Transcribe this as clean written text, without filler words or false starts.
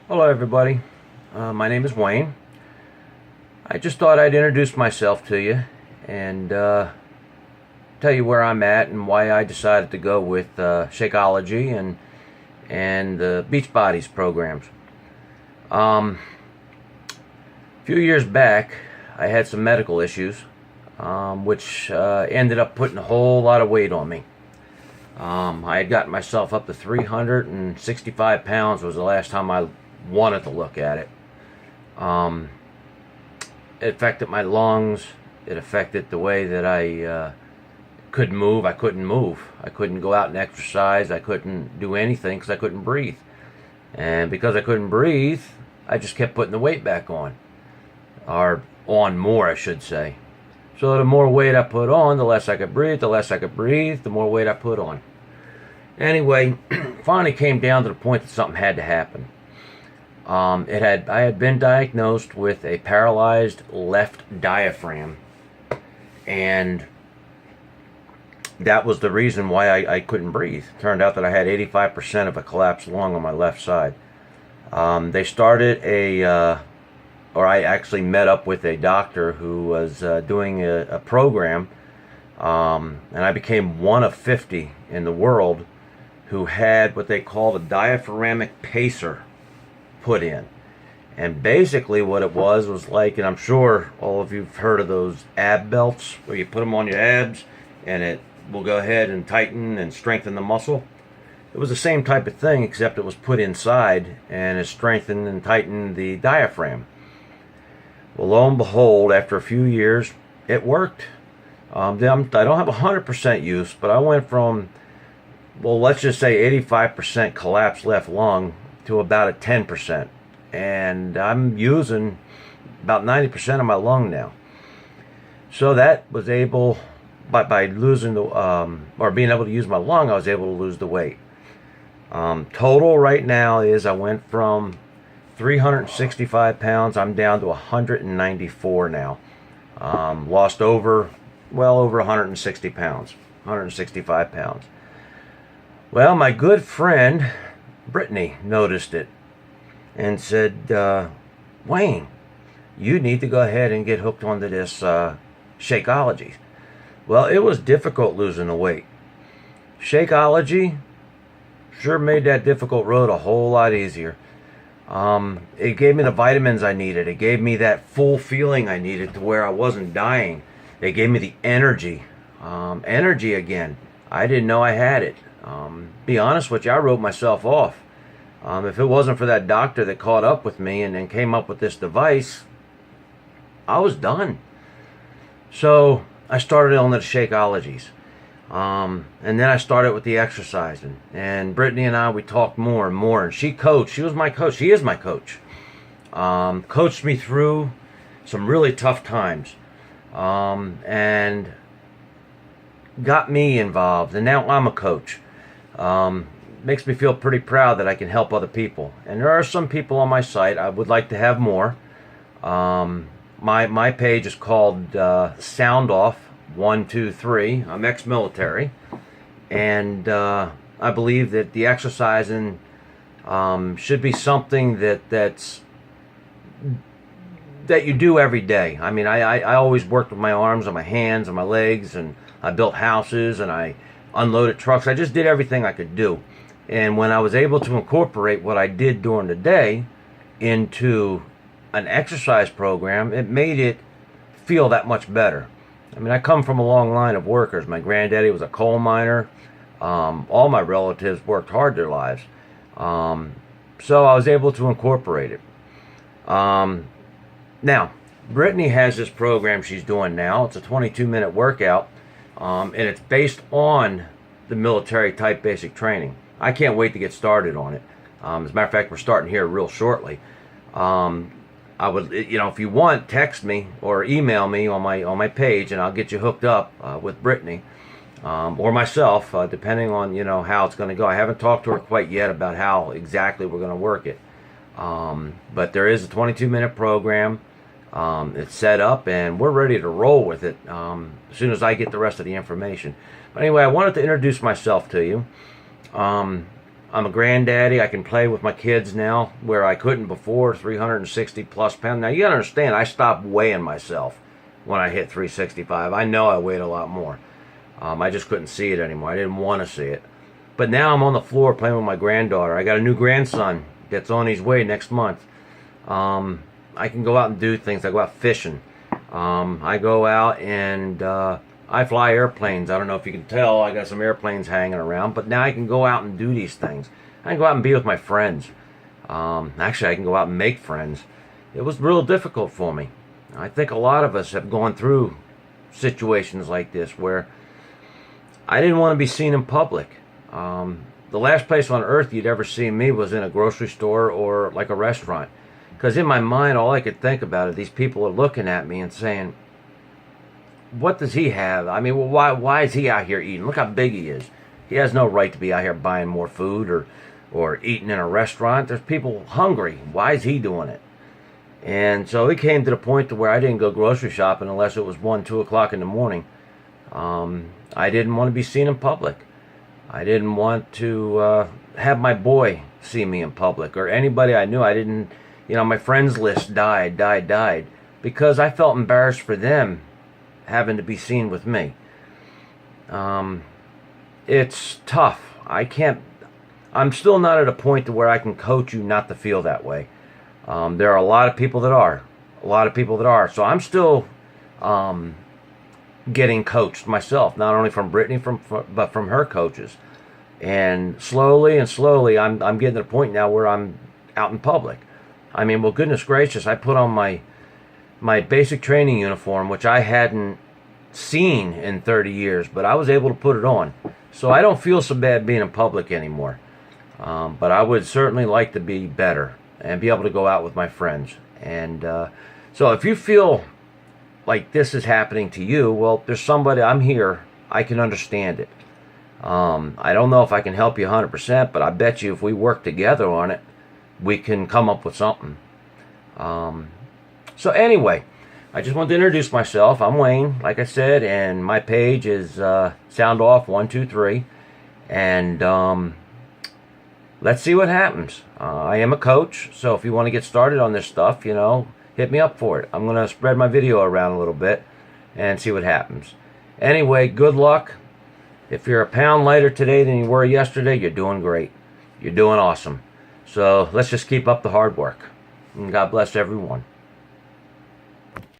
Hello everybody, my name is Wayne. I just thought I'd introduce myself to you and tell you where I'm at and why I decided to go with Shakeology and the Beachbody's programs. A few years back I had some medical issues which ended up putting a whole lot of weight on me. I had gotten myself up to 365 pounds was the last time I wanted to look at it. It affected my lungs. It affected the way that I could move. I couldn't move. I couldn't go out and exercise. I couldn't do anything because I couldn't breathe. And because I couldn't breathe, I just kept putting the weight back on. Or on more, I should say. So the more weight I put on, the less I could breathe. The less I could breathe, the more weight I put on. Anyway, finally came down to the point that something had to happen. I had been diagnosed with a paralyzed left diaphragm, and that was the reason why I couldn't breathe. Turned out that I had 85% of a collapsed lung on my left side. They started or I actually met up with a doctor who was doing a program, and I became one of 50 in the world who had what they called a diaphragmatic pacer put in. And basically what it was like, and I'm sure all of you've heard of those ab belts where you put them on your abs and it will go ahead and tighten and strengthen the muscle. It was the same type of thing, except it was put inside and it strengthened and tightened the diaphragm. Well, lo and behold, after a few years, it worked. I don't have 100% use, but I went from, well, let's just say 85% collapsed left lung to about a 10%. And I'm using about 90% of my lung now. So that was able, by losing the, or being able to use my lung, I was able to lose the weight. Total right now is I went from 365 pounds, I'm down to 194 now. Lost well over 160 pounds, 165 pounds. Well, my good friend Brittany noticed it and said, Wayne, you need to go ahead and get hooked onto this Shakeology. Well, it was difficult losing the weight. Shakeology sure made that difficult road a whole lot easier. It gave me the vitamins I needed. It gave me that full feeling I needed to where I wasn't dying. It gave me the energy. Energy again. I didn't know I had it. Be honest with you, I wrote myself off. If it wasn't for that doctor that caught up with me and came up with this device, I was done. So I started on the Shakeologies. And then I started with the exercising. And Brittany and I, we talked more and more. And she coached. She was my coach. She is my coach. Coached me through some really tough times. And got me involved. And now I'm a coach. Makes me feel pretty proud that I can help other people. And there are some people on my site I would like to have more. My page is called Sound Off 123. I'm ex-military, and I believe that the exercising should be something that you do every day. I mean, I always worked with my arms and my hands and my legs, and I built houses and I unloaded trucks. I just did everything I could do. And when I was able to incorporate what I did during the day into an exercise program, it made it feel that much better. I mean, I come from a long line of workers. My granddaddy was a coal miner. All my relatives worked hard their lives. So I was able to incorporate it. Now, Brittany has this program she's doing now. It's a 22-minute workout, and it's based on the military type basic training. I can't wait to get started on it. As a matter of fact, we're starting here real shortly. I would, if you want, text me or email me on my page, and I'll get you hooked up with Brittany or myself, depending on how it's going to go. I haven't talked to her quite yet about how exactly we're going to work it. But there is a 22-minute program. It's set up, and we're ready to roll with it as soon as I get the rest of the information. But anyway, I wanted to introduce myself to you. I'm a granddaddy. I can play with my kids now where I couldn't before, 360 plus pounds. Now you gotta understand, I stopped weighing myself when I hit 365. I know I weighed a lot more. I just couldn't see it anymore. I didn't want to see it. But now I'm on the floor playing with my granddaughter. I got a new grandson that's on his way next month. I can go out and do things. I go out fishing. I go out and I fly airplanes. I don't know if you can tell. I got some airplanes hanging around. But now I can go out and do these things. I can go out and be with my friends. Actually, I can go out and make friends. It was real difficult for me. I think a lot of us have gone through situations like this where I didn't want to be seen in public. The last place on earth you'd ever see me was in a grocery store or like a restaurant. Because in my mind, all I could think about is these people are looking at me and saying, what does he have? I mean, well, why is he out here eating? Look how big he is. He has no right to be out here buying more food or eating in a restaurant. There's people hungry. Why is he doing it? And so it came to the point to where I didn't go grocery shopping unless it was 1, 2 o'clock in the morning. I didn't want to be seen in public. I didn't want to have my boy see me in public or anybody I knew. I didn't, my friends list died because I felt embarrassed for them having to be seen with me. It's tough. I'm still not at a point to where I can coach you not to feel that way. There are a lot of people that are. So I'm still getting coached myself, not only from Brittany, but from her coaches. And slowly, I'm getting to the point now where I'm out in public. I mean, well, goodness gracious, I put on my basic training uniform, which I hadn't seen in 30 years, but I was able to put it on. So I don't feel so bad being in public anymore. But I would certainly like to be better and be able to go out with my friends. And so if you feel like this is happening to you, well, there's somebody, I'm here, I can understand it. I don't know if I can help you 100%, but I bet you if we work together on it, we can come up with something. So anyway, I just wanted to introduce myself. I'm Wayne, like I said, and my page is SoundOff123. And let's see what happens. I am a coach, so if you want to get started on this stuff, hit me up for it. I'm going to spread my video around a little bit and see what happens. Anyway, good luck. If you're a pound lighter today than you were yesterday, you're doing great. You're doing awesome. So let's just keep up the hard work. And God bless everyone.